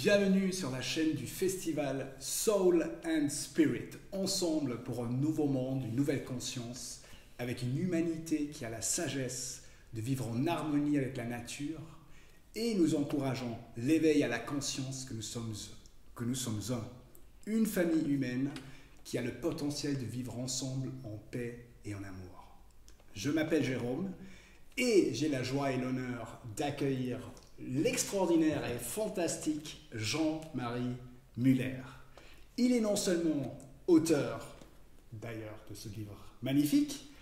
Bienvenue sur la chaîne du festival Soul and Spirit, ensemble pour un nouveau monde, une nouvelle conscience, avec une humanité qui a la sagesse de vivre en harmonie avec la nature et nous encourageons l'éveil à la conscience que nous sommes un, une famille humaine qui a le potentiel de vivre ensemble en paix et en amour. Je m'appelle Jérôme et j'ai la joie et l'honneur d'accueillir l'extraordinaire et fantastique Jean-Marie Muller. Il est non seulement auteur, d'ailleurs, de ce livre magnifique,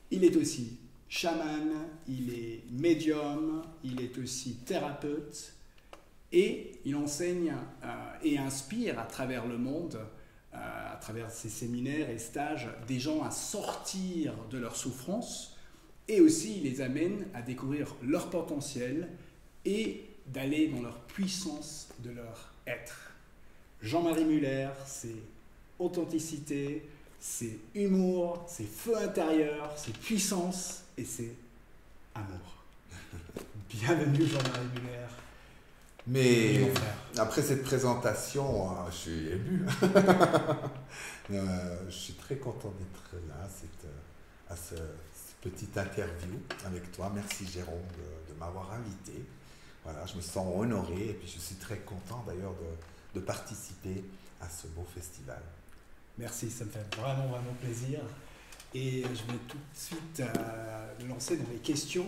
il est aussi chaman, il est médium, il est aussi thérapeute et il enseigne et inspire à travers le monde, à travers ses séminaires et stages, des gens à sortir de leur souffrance et aussi il les amène à découvrir leur potentiel et d'aller dans leur puissance de leur être. Jean-Marie Muller, c'est authenticité, c'est humour, c'est feu intérieur, c'est puissance et c'est amour. Bienvenue Jean-Marie Muller. Mais après cette présentation, je suis ému. Je suis très content d'être là à cette petite interview avec toi. Merci Jérôme de m'avoir invité. Voilà, je me sens honoré et puis je suis très content d'ailleurs de participer à ce beau festival. Merci, ça me fait vraiment plaisir. Et je vais tout de suite me lancer dans les questions.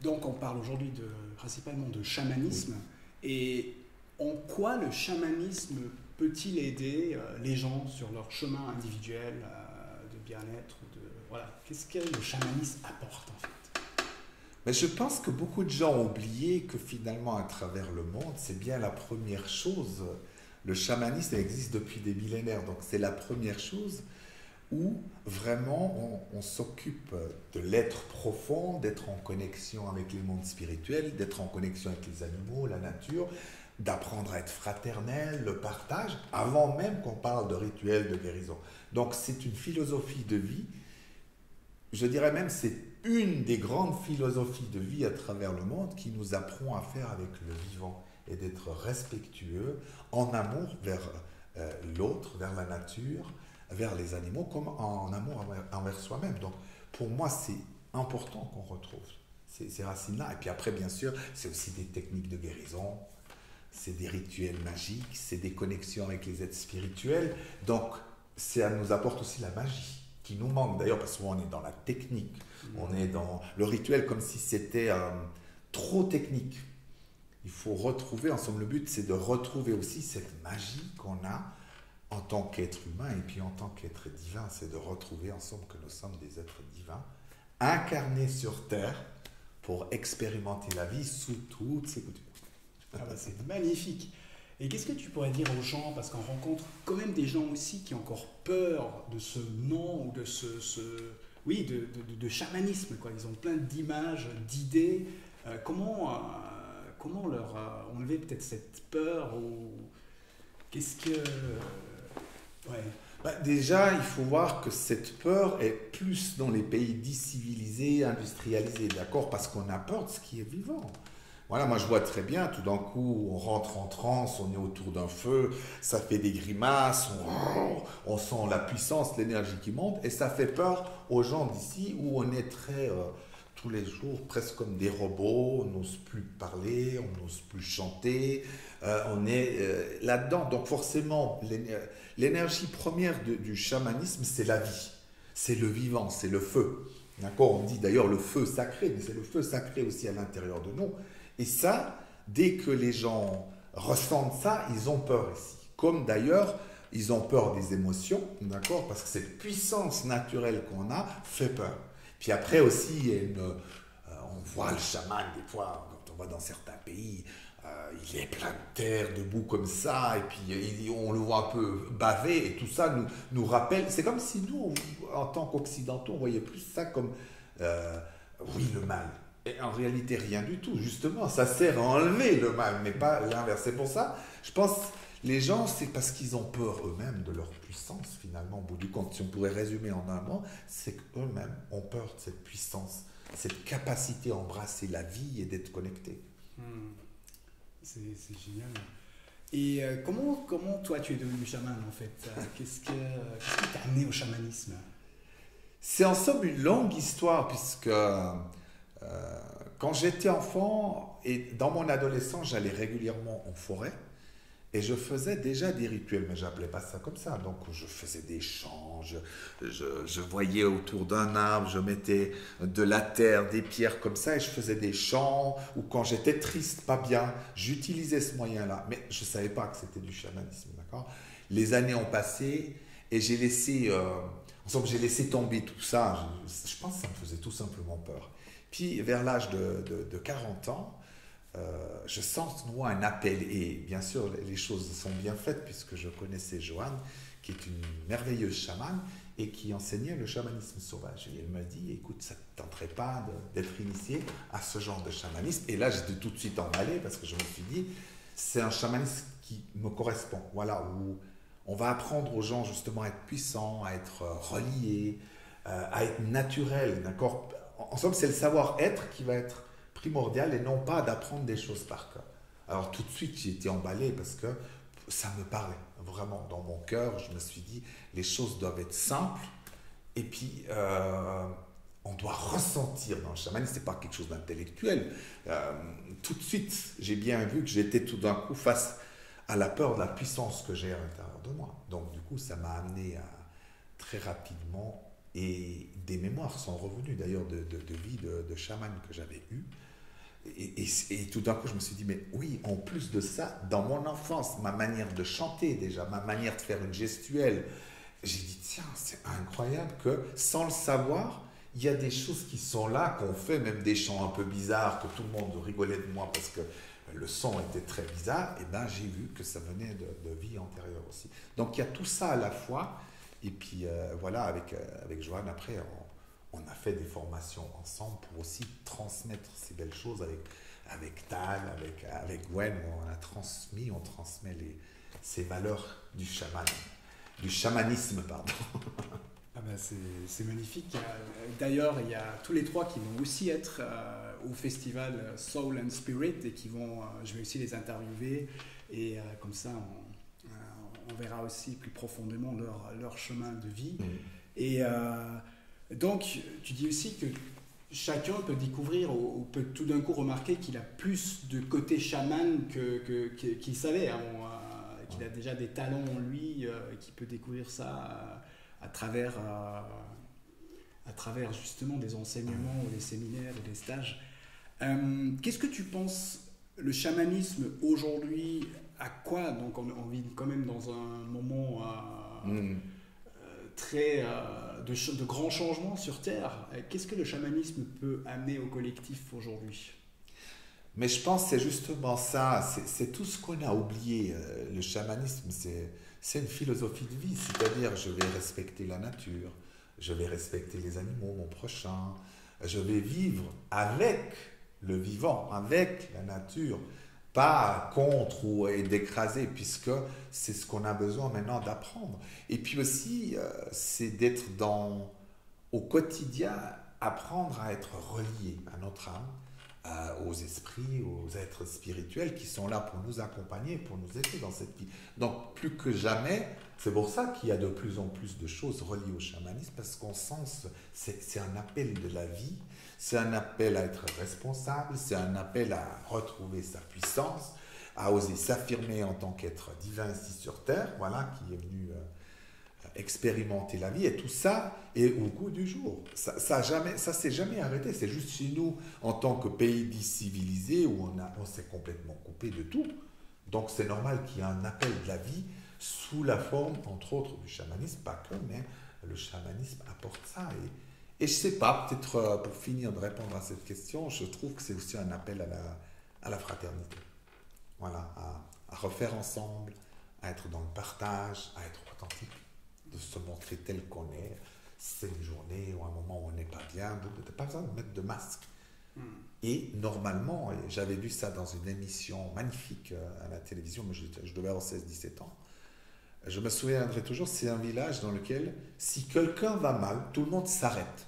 Donc on parle aujourd'hui principalement de chamanisme. Oui. Et en quoi le chamanisme peut-il aider les gens sur leur chemin individuel de bien-être voilà. Qu'est-ce que le chamanisme apporte en fait? Mais je pense que beaucoup de gens ont oublié que finalement, à travers le monde, c'est bien la première chose. Le chamanisme existe depuis des millénaires, donc c'est la première chose où vraiment on s'occupe de l'être profond, d'être en connexion avec les mondes spirituels, d'être en connexion avec les animaux, la nature, d'apprendre à être fraternel, le partage, avant même qu'on parle de rituels de guérison. Donc c'est une philosophie de vie, je dirais même c'est une des grandes philosophies de vie à travers le monde qui nous apprend à faire avec le vivant et d'être respectueux en amour vers l'autre, vers la nature, vers les animaux, comme en amour envers soi-même. Donc pour moi, c'est important qu'on retrouve ces racines-là. Et puis après, bien sûr, c'est aussi des techniques de guérison, c'est des rituels magiques, c'est des connexions avec les êtres spirituels. Donc ça nous apporte aussi la magie qui nous manque d'ailleurs, parce qu'on est dans la technique, on est dans le rituel comme si c'était trop technique. Il faut retrouver, en somme le but c'est de retrouver aussi cette magie qu'on a en tant qu'être humain et puis en tant qu'être divin, c'est de retrouver en somme que nous sommes des êtres divins, incarnés sur terre pour expérimenter la vie sous toutes ses coutures. C'est magnifique. Et qu'est-ce que tu pourrais dire aux gens, parce qu'on rencontre quand même des gens aussi qui ont encore peur de ce nom ou de de chamanisme, quoi. Ils ont plein d'images, d'idées. Comment leur enlever peut-être cette peur ou qu'est-ce que... Ouais. Déjà, il faut voir que cette peur est plus dans les pays dits civilisés, industrialisés, d'accord? Parce qu'on a peur de ce qui est vivant. Voilà, moi je vois très bien, tout d'un coup, on rentre en transe, on est autour d'un feu, ça fait des grimaces, on sent la puissance, l'énergie qui monte, et ça fait peur aux gens d'ici où on est très, tous les jours, presque comme des robots, on n'ose plus parler, on n'ose plus chanter, on est là-dedans. Donc forcément, l'énergie première du chamanisme, c'est la vie, c'est le vivant, c'est le feu. D'accord, on dit d'ailleurs le feu sacré, mais c'est le feu sacré aussi à l'intérieur de nous. Et ça, dès que les gens ressentent ça, ils ont peur ici. Comme d'ailleurs, ils ont peur des émotions, d'accord? Parce que cette puissance naturelle qu'on a fait peur. Puis après aussi, il y a on voit le chaman des fois, quand on va dans certains pays, il est plein de terre, debout comme ça, et puis on le voit un peu baver, et tout ça nous rappelle, c'est comme si nous, en tant qu'occidentaux, on voyait plus ça comme, oui, le mal. Et en réalité, rien du tout. Justement, ça sert à enlever le mal, mais pas l'inverse. C'est pour ça, je pense, les gens, c'est parce qu'ils ont peur eux-mêmes de leur puissance, finalement. Au bout du compte, si on pourrait résumer en un mot, c'est qu'eux-mêmes ont peur de cette puissance, cette capacité à embrasser la vie et d'être connectés. C'est génial. Et comment toi tu es devenu chaman en fait? Qu'est-ce qui t'a amené au chamanisme? C'est en somme une longue histoire, puisque quand j'étais enfant et dans mon adolescence, j'allais régulièrement en forêt. Et je faisais déjà des rituels, mais j'appelais pas ça comme ça. Donc je faisais des chants, je voyais autour d'un arbre, je mettais de la terre, des pierres comme ça, et je faisais des chants, ou quand j'étais triste, pas bien, j'utilisais ce moyen-là. Mais je ne savais pas que c'était du chamanisme, d'accord? Les années ont passé, et j'ai laissé tomber tout ça. Je pense que ça me faisait tout simplement peur. Puis vers l'âge de 40 ans, je sens moi un appel, et bien sûr les choses sont bien faites puisque je connaissais Joanne qui est une merveilleuse chamane et qui enseignait le chamanisme sauvage, et elle m'a dit écoute, ça ne tenterait pas d'être initié à ce genre de chamanisme, et là j'étais tout de suite emballé parce que je me suis dit c'est un chamanisme qui me correspond, voilà, où on va apprendre aux gens justement à être puissants, à être reliés, à être naturels, d'accord. En somme, c'est le savoir-être qui va être primordial et non pas d'apprendre des choses par cœur. Alors tout de suite, j'ai été emballé parce que ça me parlait vraiment dans mon cœur. Je me suis dit, les choses doivent être simples et puis on doit ressentir dans le chamanisme, ce n'est pas quelque chose d'intellectuel. Tout de suite, j'ai bien vu que j'étais tout d'un coup face à la peur de la puissance que j'ai à l'intérieur de moi. Donc du coup, ça m'a amené à très rapidement, et des mémoires sont revenues d'ailleurs de vie de chaman que j'avais eu. Et tout d'un coup, je me suis dit, mais oui, en plus de ça, dans mon enfance, ma manière de chanter déjà, ma manière de faire une gestuelle, j'ai dit, tiens, c'est incroyable que sans le savoir, il y a des choses qui sont là, qu'on fait, même des chants un peu bizarres, que tout le monde rigolait de moi parce que le son était très bizarre, et bien j'ai vu que ça venait de vie antérieure aussi. Donc il y a tout ça à la fois, et puis voilà, avec Joanne, après, on a fait des formations ensemble pour aussi transmettre ces belles choses avec Tal, avec Gwen, on transmet ces valeurs du chamanisme, pardon. Ah ben c'est magnifique. D'ailleurs, il y a tous les trois qui vont aussi être au festival Soul and Spirit et je vais aussi les interviewer, et comme ça on verra aussi plus profondément leur chemin de vie. Et donc, tu dis aussi que chacun peut découvrir ou peut tout d'un coup remarquer qu'il a plus de côté chaman qu'il savait, hein, qu'il a déjà des talents en lui, qu'il peut découvrir ça à travers justement des enseignements ou des séminaires ou des stages. Qu'est-ce que tu penses, le chamanisme aujourd'hui, à quoi? Donc on vit quand même dans un moment très de grands changements sur Terre. Qu'est-ce que le chamanisme peut amener au collectif aujourd'hui? Mais je pense que c'est justement ça, c'est tout ce qu'on a oublié. Le chamanisme, c'est une philosophie de vie, c'est-à-dire je vais respecter la nature, je vais respecter les animaux, mon prochain, je vais vivre avec le vivant, avec la nature, pas contre ou d'écraser, puisque c'est ce qu'on a besoin maintenant d'apprendre. Et puis aussi, c'est d'être au quotidien, apprendre à être relié à notre âme, aux esprits, aux êtres spirituels qui sont là pour nous accompagner, pour nous aider dans cette vie. Donc plus que jamais, c'est pour ça qu'il y a de plus en plus de choses reliées au chamanisme, parce qu'on sent, c'est un appel de la vie, c'est un appel à être responsable, c'est un appel à retrouver sa puissance, à oser s'affirmer en tant qu'être divin ici sur Terre, voilà, qui est venu expérimenter la vie, et tout ça est au goût du jour. Ça s'est jamais arrêté. C'est juste chez nous, en tant que pays dit civilisé, où on s'est complètement coupé de tout. Donc c'est normal qu'il y ait un appel de la vie sous la forme, entre autres, du chamanisme, pas que, mais le chamanisme apporte ça. Et je sais pas, peut-être pour finir de répondre à cette question, je trouve que c'est aussi un appel à la fraternité. Voilà, à refaire ensemble, à être dans le partage, à être authentique, de se montrer tel qu'on est. C'est une journée ou un moment où on n'est pas bien, vous n'avez pas besoin de mettre de masque. Et normalement, j'avais vu ça dans une émission magnifique à la télévision, mais je devais avoir 16-17 ans. Je me souviendrai toujours, c'est un village dans lequel, si quelqu'un va mal, tout le monde s'arrête.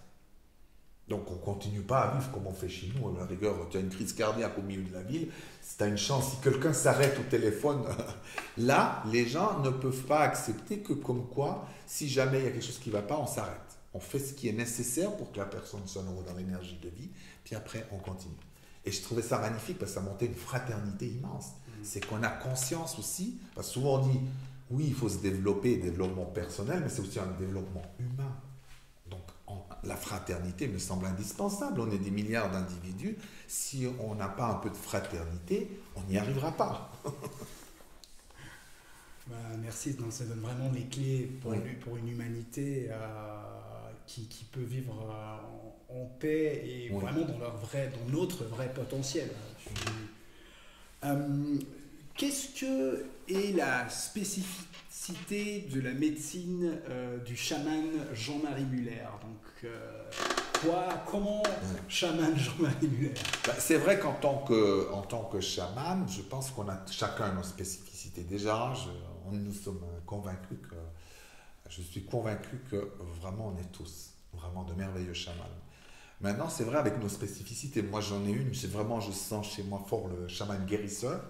Donc on ne continue pas à vivre comme on fait chez nous. À la rigueur, tu as une crise cardiaque au milieu de la ville, si tu as une chance, si quelqu'un s'arrête au téléphone, là, les gens ne peuvent pas accepter que comme quoi, si jamais il y a quelque chose qui ne va pas, on s'arrête. On fait ce qui est nécessaire pour que la personne soit dans l'énergie de vie, puis après on continue. Et je trouvais ça magnifique parce que ça montait une fraternité immense. C'est qu'on a conscience aussi, parce que souvent on dit, oui, il faut se développer, développement personnel, mais c'est aussi un développement humain. Donc la fraternité me semble indispensable. On est des milliards d'individus. Si on n'a pas un peu de fraternité, on n'y arrivera pas. Merci, donc ça donne vraiment les clés pour une humanité qui peut vivre en paix et vraiment dans notre vrai potentiel. Qu'est-ce que est la spécificité de la médecine du chaman Jean-Marie Muller? Donc, comment chaman Jean-Marie Muller? C'est vrai qu'en tant que chaman, je pense qu'on a chacun nos spécificités. Déjà, nous sommes convaincus je suis convaincu que vraiment on est tous vraiment de merveilleux chamans. Maintenant, c'est vrai avec nos spécificités. Moi, j'en ai une. Je sens chez moi fort le chaman guérisseur.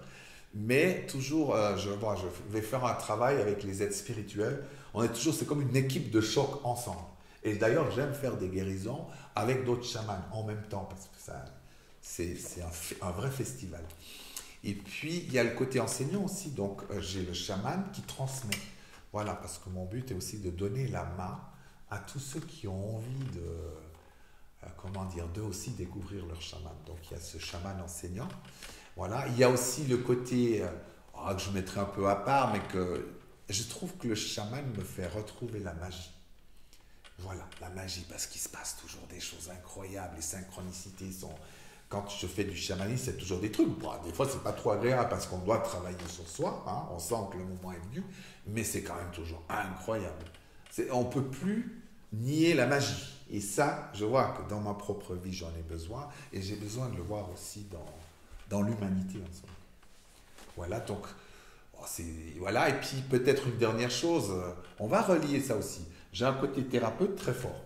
Mais toujours, je vais faire un travail avec les aides spirituelles. C'est comme une équipe de choc ensemble. Et d'ailleurs, j'aime faire des guérisons avec d'autres chamans en même temps parce que c'est un vrai festival. Et puis, il y a le côté enseignant aussi. Donc, j'ai le chaman qui transmet. Voilà, parce que mon but est aussi de donner la main à tous ceux qui ont envie d'eux aussi découvrir leur chaman. Donc, il y a ce chaman enseignant. Voilà, il y a aussi le côté que je mettrai un peu à part, mais que je trouve que le chaman me fait retrouver la magie. Voilà, la magie, parce qu'il se passe toujours des choses incroyables, les synchronicités sont... Quand je fais du chamanisme, c'est toujours des trucs. Bon, des fois, c'est pas trop agréable parce qu'on doit travailler sur soi, hein, on sent que le moment est venu, mais c'est quand même toujours incroyable. On ne peut plus nier la magie. Et ça, je vois que dans ma propre vie, j'en ai besoin, et j'ai besoin de le voir aussi dans l'humanité ensemble. Voilà, donc, voilà, et puis peut-être une dernière chose, on va relier ça aussi. J'ai un côté thérapeute très fort.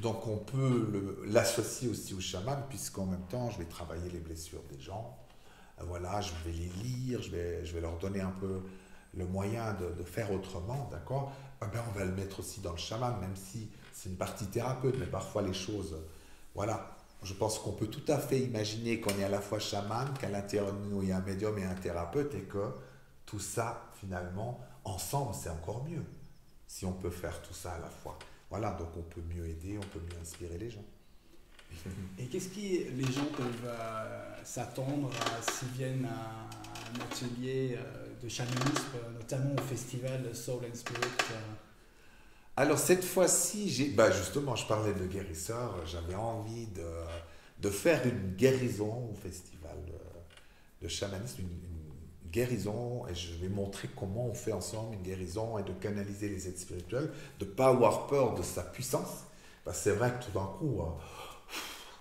Donc on peut l'associer aussi au chaman, puisqu'en même temps, je vais travailler les blessures des gens. Voilà, je vais les lire, je vais leur donner un peu le moyen de faire autrement, d'accord? On va le mettre aussi dans le chaman, même si c'est une partie thérapeute, mais parfois les choses... Voilà, je pense qu'on peut tout à fait imaginer qu'on est à la fois chaman, qu'à l'intérieur de nous, il y a un médium et un thérapeute, et que tout ça, finalement, ensemble, c'est encore mieux, si on peut faire tout ça à la fois. Voilà, donc on peut mieux aider, on peut mieux inspirer les gens. Et qu'est-ce que les gens peuvent s'attendre s'ils viennent à un atelier de chamanisme, notamment au festival Soul and Spirit? Alors cette fois-ci, justement, je parlais de guérisseur, j'avais envie de faire une guérison au festival de chamanisme, une guérison, et je vais montrer comment on fait ensemble une guérison et de canaliser les aides spirituelles, de ne pas avoir peur de sa puissance, parce que c'est vrai que tout d'un coup,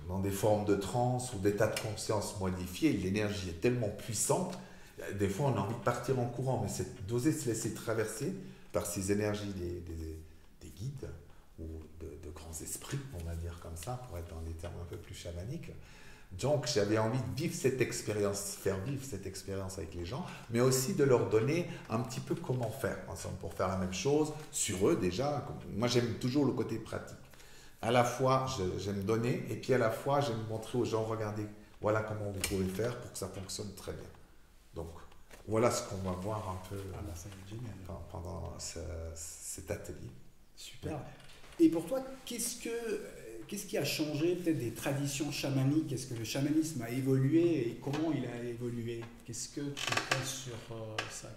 dans des formes de transe ou d'état de conscience modifié, l'énergie est tellement puissante, des fois on a envie de partir en courant, mais c'est d'oser se laisser traverser par ces énergies des guides ou de grands esprits, on va dire comme ça, pour être dans des termes un peu plus chamaniques. Donc j'avais envie de vivre cette expérience, faire vivre cette expérience avec les gens, mais aussi de leur donner un petit peu comment faire ensemble pour faire la même chose sur eux déjà. Moi j'aime toujours le côté pratique. À la fois j'aime donner et puis à la fois j'aime montrer aux gens, regardez, voilà comment vous pouvez faire pour que ça fonctionne très bien. Donc voilà ce qu'on va voir un peu pendant cet atelier. Super. Et pour toi, qu'est-ce qui a changé peut-être des traditions chamaniques? Est-ce que le chamanisme a évolué et comment il a évolué? Qu'est-ce que tu penses sur ça?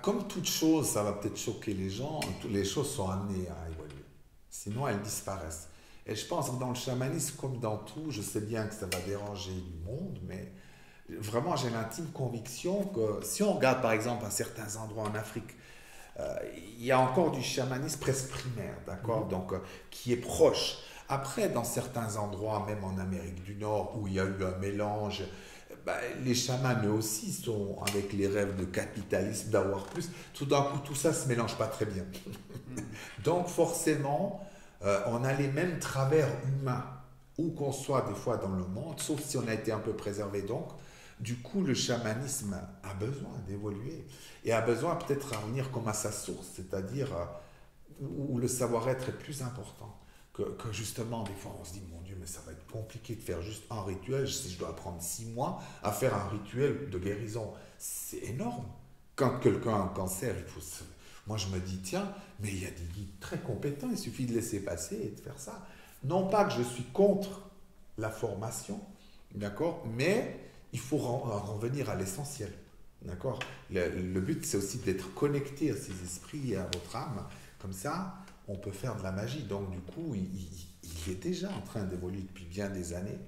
Comme toute chose, ça va peut-être choquer les gens, les choses sont amenées à évoluer. Sinon, elles disparaissent. Et je pense que dans le chamanisme, comme dans tout, je sais bien que ça va déranger du monde, mais vraiment, j'ai l'intime conviction que si on regarde par exemple à certains endroits en Afrique, il y a encore du chamanisme presque primaire, d'accord, donc qui est proche. Après, dans certains endroits, même en Amérique du Nord, où il y a eu un mélange, les chamans eux aussi sont avec les rêves de capitalisme, d'avoir plus. Tout d'un coup, tout ça se mélange pas très bien. Donc forcément, On a les mêmes travers humains, où qu'on soit des fois dans le monde, sauf si on a été un peu préservé. Donc, du coup, le chamanisme a besoin d'évoluer et a besoin peut-être à revenir comme à sa source, c'est-à-dire où le savoir-être est plus important. Que justement, des fois, on se dit, mon Dieu, mais ça va être compliqué de faire juste un rituel. Si je dois prendre 6 mois à faire un rituel de guérison, c'est énorme. Quand quelqu'un a un cancer, moi, je me dis, tiens, mais il y a des guides très compétents, il suffit de laisser passer et de faire ça. Non pas que je suis contre la formation, d'accord, mais il faut revenir à l'essentiel, d'accord. Le but, c'est aussi d'être connecté à ces esprits et à votre âme. Comme ça, on peut faire de la magie. Donc, du coup, il est déjà en train d'évoluer depuis bien des années.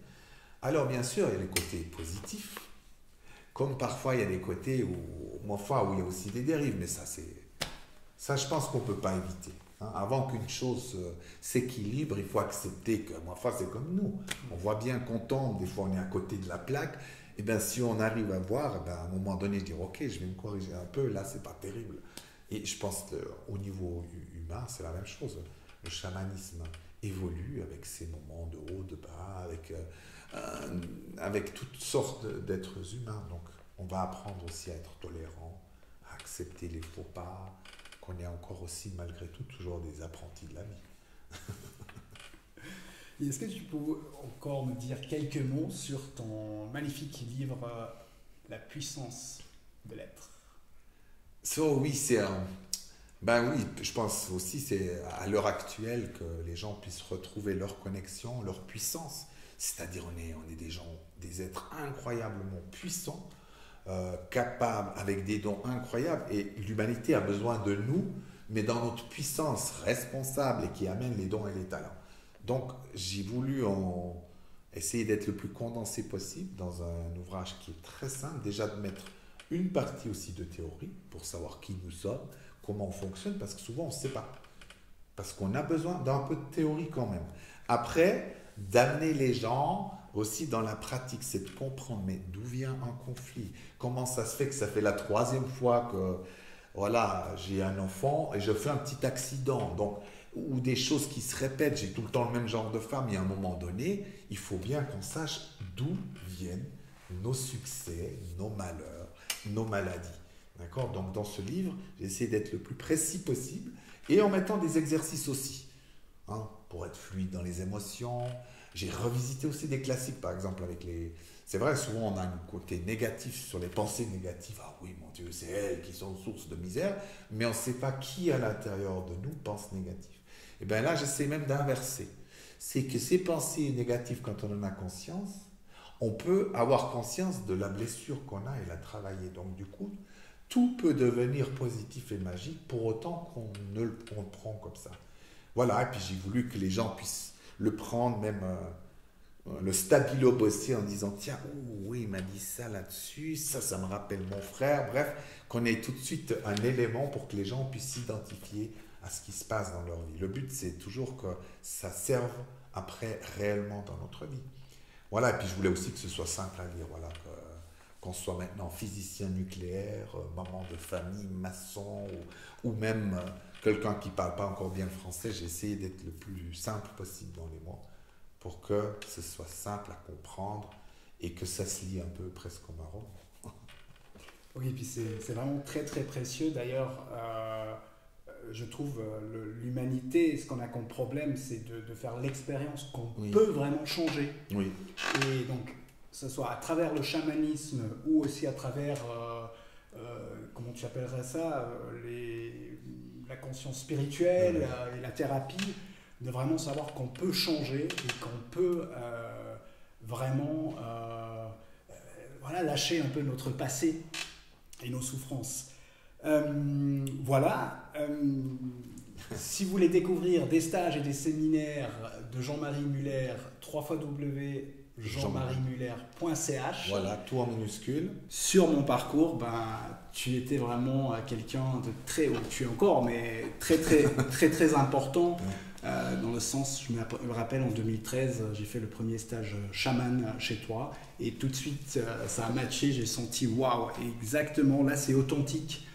Alors, bien sûr, il y a les côtés positifs, comme parfois, il y a des côtés où il y a aussi des dérives, mais ça, je pense qu'on ne peut pas éviter. Avant qu'une chose s'équilibre, il faut accepter que, c'est comme nous. On voit bien qu'on tombe, des fois on est à côté de la plaque, et bien si on arrive à voir, à un moment donné, dire ok, je vais me corriger un peu, là c'est pas terrible. Et je pense qu'au niveau humain, c'est la même chose. Le chamanisme évolue avec ses moments de haut, de bas, avec toutes sortes d'êtres humains. Donc on va apprendre aussi à être tolérant, à accepter les faux pas, qu'on est encore aussi, malgré tout, toujours des apprentis de la vie. Et est-ce que tu peux encore me dire quelques mots sur ton magnifique livre La puissance de l'être? Oui, oui, je pense aussi c'est à l'heure actuelle que les gens puissent retrouver leur connexion, leur puissance. C'est-à-dire on est des gens, des êtres incroyablement puissants, capables, avec des dons incroyables, et l'humanité a besoin de nous, mais dans notre puissance responsable et qui amène les dons et les talents. Donc j'ai voulu essayer d'être le plus condensé possible dans un ouvrage qui est très simple, déjà de mettre une partie aussi de théorie pour savoir qui nous sommes, comment on fonctionne, parce que souvent on ne sait pas, parce qu'on a besoin d'un peu de théorie quand même. Après, d'amener les gens aussi dans la pratique, c'est de comprendre, mais d'où vient un conflit? Comment ça se fait que ça fait la 3e fois que voilà, j'ai un enfant et je fais un petit accident, donc, ou des choses qui se répètent, j'ai tout le temps le même genre de femme, et à un moment donné, il faut bien qu'on sache d'où viennent nos succès, nos malheurs, nos maladies. D'accord? Donc dans ce livre, j'ai essayé d'être le plus précis possible, et en mettant des exercices aussi, pour être fluide dans les émotions. J'ai revisité aussi des classiques, par exemple, avec les... C'est vrai, souvent on a un côté négatif sur les pensées négatives. Ah oui, mon Dieu, c'est elles qui sont source de misère, mais on ne sait pas qui à l'intérieur de nous pense négatif. Et bien là, j'essaie même d'inverser. C'est que ces pensées négatives, quand on en a conscience, on peut avoir conscience de la blessure qu'on a et la travailler. Donc du coup, tout peut devenir positif et magique pour autant qu'on le prend comme ça. Voilà, et puis j'ai voulu que les gens puissent le prendre, même le stabilo bosser en disant tiens, oui, il m'a dit ça là-dessus, ça me rappelle mon frère. Bref, qu'on ait tout de suite un élément pour que les gens puissent s'identifier à ce qui se passe dans leur vie. Le but, c'est toujours que ça serve après réellement dans notre vie. Voilà, et puis je voulais aussi que ce soit simple à lire, voilà, qu'on soit maintenant physicien nucléaire, maman de famille, maçon, ou même quelqu'un qui ne parle pas encore bien le français. J'ai essayé d'être le plus simple possible dans les mots pour que ce soit simple à comprendre et que ça se lit un peu presque comme un roman. Oui, et puis c'est vraiment très très précieux. D'ailleurs, je trouve l'humanité, ce qu'on a comme problème, c'est de faire l'expérience qu'on peut vraiment changer. Oui. Et donc, que ce soit à travers le chamanisme ou aussi à travers, comment tu appellerais ça, la conscience spirituelle et la thérapie, de vraiment savoir qu'on peut changer et qu'on peut vraiment lâcher un peu notre passé et nos souffrances. Si vous voulez découvrir des stages et des séminaires de Jean-Marie Muller, www.jeanmariemuller.ch. Voilà, tout en minuscule. Sur mon parcours, tu étais vraiment quelqu'un de très haut. Tu es encore, mais très très très très important. Dans le sens, je me rappelle en 2013, j'ai fait le premier stage chaman chez toi et tout de suite ça a matché, j'ai senti waouh, exactement, là c'est authentique.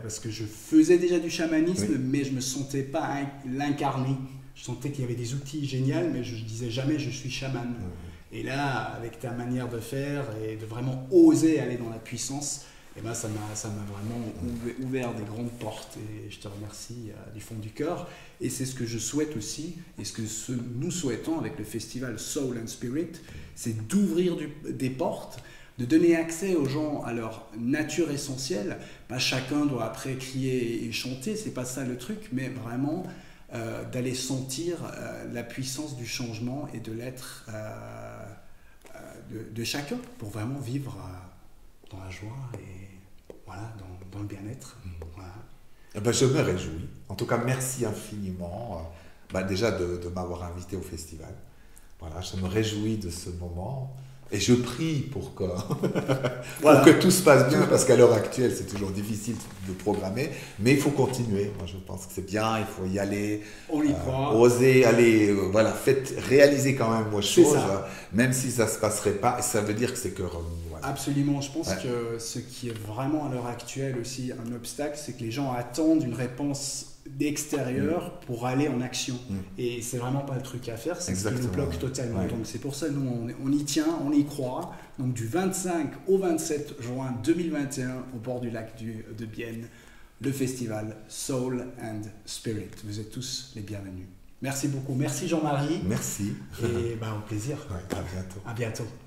Parce que je faisais déjà du chamanisme, mais je ne me sentais pas l'incarner Je sentais qu'il y avait des outils géniaux, mais je ne disais jamais je suis chaman. Et là, avec ta manière de faire et de vraiment oser aller dans la puissance, et ben ça m'a vraiment ouvert des grandes portes et je te remercie du fond du cœur. Et c'est ce que je souhaite aussi, et ce que nous souhaitons avec le festival Soul and Spirit, c'est d'ouvrir des portes, de donner accès aux gens à leur nature essentielle. Ben, chacun doit après crier et chanter, c'est pas ça le truc, mais vraiment d'aller sentir la puissance du changement et de l'être de chacun pour vraiment vivre dans la joie et voilà, dans le bien-être. Voilà. Eh ben, je me réjouis. En tout cas, merci infiniment déjà de m'avoir invité au festival. Voilà, je me réjouis de ce moment. Et je prie pour que tout se passe bien, parce qu'à l'heure actuelle, c'est toujours difficile de programmer, mais il faut continuer. Moi, je pense que c'est bien, il faut y aller, on y croit. Oser aller, réaliser quand même vos choses, même si ça ne se passerait pas, ça veut dire que c'est que... Voilà. Absolument, je pense que ce qui est vraiment à l'heure actuelle aussi un obstacle, c'est que les gens attendent une réponse d'extérieur pour aller en action. Et c'est vraiment pas le truc à faire, c'est ce qui nous bloque totalement. Donc c'est pour ça que nous on y tient, on y croit. Donc du 25 au 27 juin 2021 au bord du lac de Bienne, le festival Soul and Spirit. Vous êtes tous les bienvenus. Merci beaucoup. Merci Jean-Marie. Merci. Et au plaisir. À bientôt. À bientôt.